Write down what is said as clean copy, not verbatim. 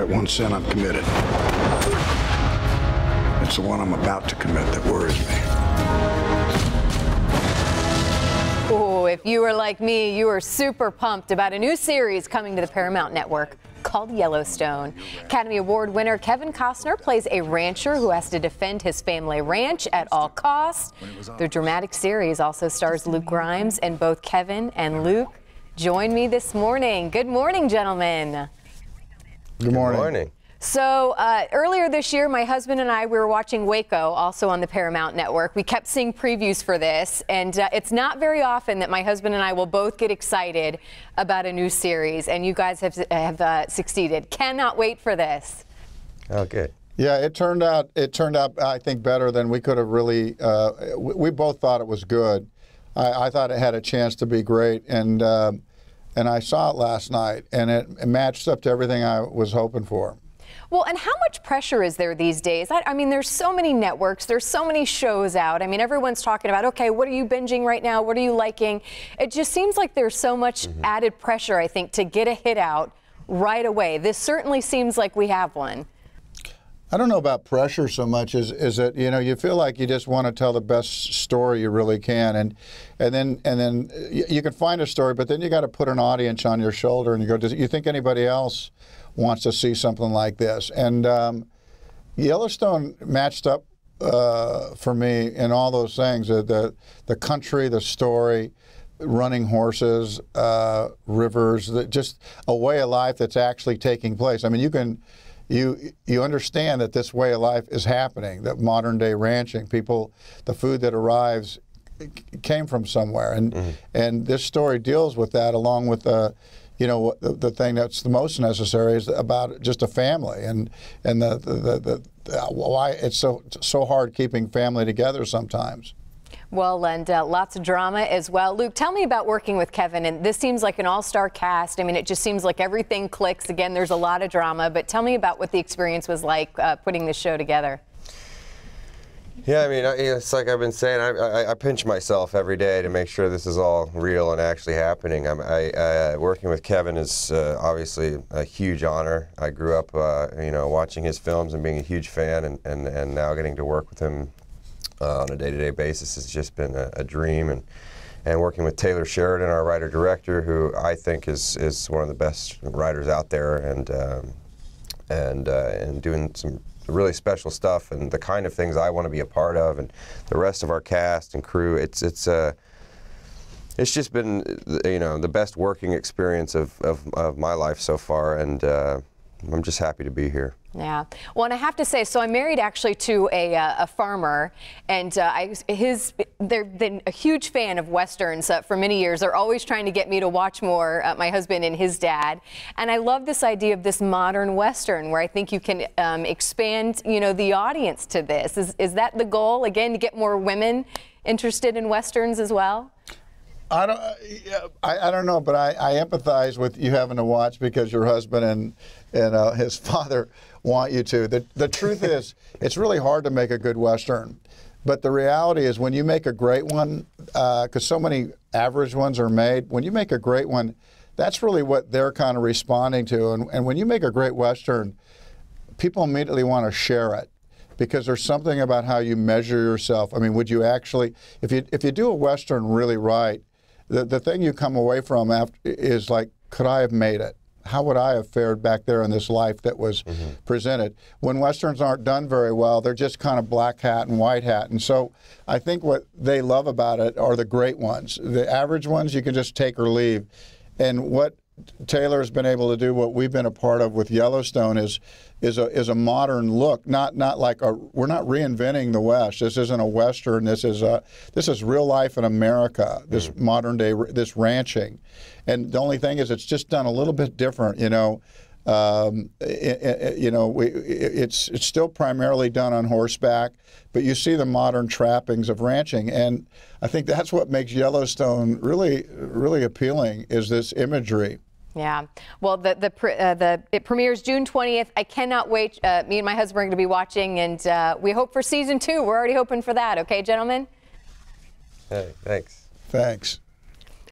that one sin I'm committed. It's the one I'm about to commit that worries me. Oh, if you are like me, you are super pumped about a new series coming to the Paramount Network called Yellowstone. Academy Award winner Kevin Costner plays a rancher who has to defend his family ranch at all costs. The dramatic series also stars Luke Grimes, and both Kevin and Luke join me this morning. Good morning, gentlemen. Good morning. Good morning. So earlier this year, my husband and I, we were watching Waco, also on the Paramount Network. We kept seeing previews for this, and it's not very often that my husband and I will both get excited about a new series, and you guys have succeeded. Cannot wait for this. Oh, good. Yeah, it turned out, I think, better than we could have really, we both thought it was good. I thought it had a chance to be great, and I saw it last night, and it matched up to everything I was hoping for. Well, and how much pressure is there these days? I mean, there's so many networks, there's so many shows out. I mean, everyone's talking about, okay, what are you binging right now? What are you liking? It just seems like there's so much added pressure, I think, to get a hit out right away. This certainly seems like we have one. I don't know about pressure so much as that, you know, you feel like you just want to tell the best story you really can, and then you can find a story, but then you got to put an audience on your shoulder and you go, do you think anybody else wants to see something like this? And Yellowstone matched up for me in all those things, the country, the story, running horses, rivers, just a way of life that's actually taking place. I mean, you understand that this way of life is happening, that modern day ranching, people, the food that arrives came from somewhere, and this story deals with that, along with you know, the thing that's the most necessary is about just a family, and the why it's so hard keeping family together sometimes. Well, and lots of drama as well. Luke, tell me about working with Kevin. And this seems like an all-star cast. I mean, it just seems like everything clicks. Again, there's a lot of drama, but tell me about what the experience was like putting this show together. Yeah, I mean, it's like I've been saying, I pinch myself every day to make sure this is all real and actually happening. Working with Kevin is obviously a huge honor. I grew up, you know, watching his films and being a huge fan, and now getting to work with him on a day-to-day basis has just been a dream. And working with Taylor Sheridan, our writer-director, who I think is one of the best writers out there, and doing some really special stuff and the kind of things I want to be a part of, and the rest of our cast and crew. It's just been, you know, the best working experience of my life so far, and I'm just happy to be here. Yeah. Well, and I have to say, so I'm married actually to a farmer, and they've been a huge fan of Westerns for many years. They're always trying to get me to watch more, my husband and his dad. And I love this idea of this modern Western, where I think you can expand, you know, the audience to this. Is that the goal, again, to get more women interested in Westerns as well? I don't know, but I empathize with you having to watch because your husband and his father want you to. The truth is, it's really hard to make a good Western. But the reality is, when you make a great one, because so many average ones are made, when you make a great one, that's really what they're kind of responding to. And when you make a great Western, people immediately want to share it, because there's something about how you measure yourself. I mean, would you actually, if you do a Western really right, the thing you come away from after is like, could I have made it? How would I have fared back there in this life that was presented? When Westerns aren't done very well, they're just kind of black hat and white hat. And so I think what they love about it are the great ones. The average ones you can just take or leave. And what Taylor has been able to do, what we've been a part of with Yellowstone, is a modern look. Not like we're not reinventing the West. This isn't a Western. This is real life in America. This modern day, this ranching, and the only thing is, it's just done a little bit different. You know, it's still primarily done on horseback, but you see the modern trappings of ranching, and I think that's what makes Yellowstone really appealing, is this imagery. Yeah. Well, it premieres June 20th. I cannot wait. Me and my husband are going to be watching, and we hope for season 2. We're already hoping for that. Okay, gentlemen? Hey, thanks. Thanks.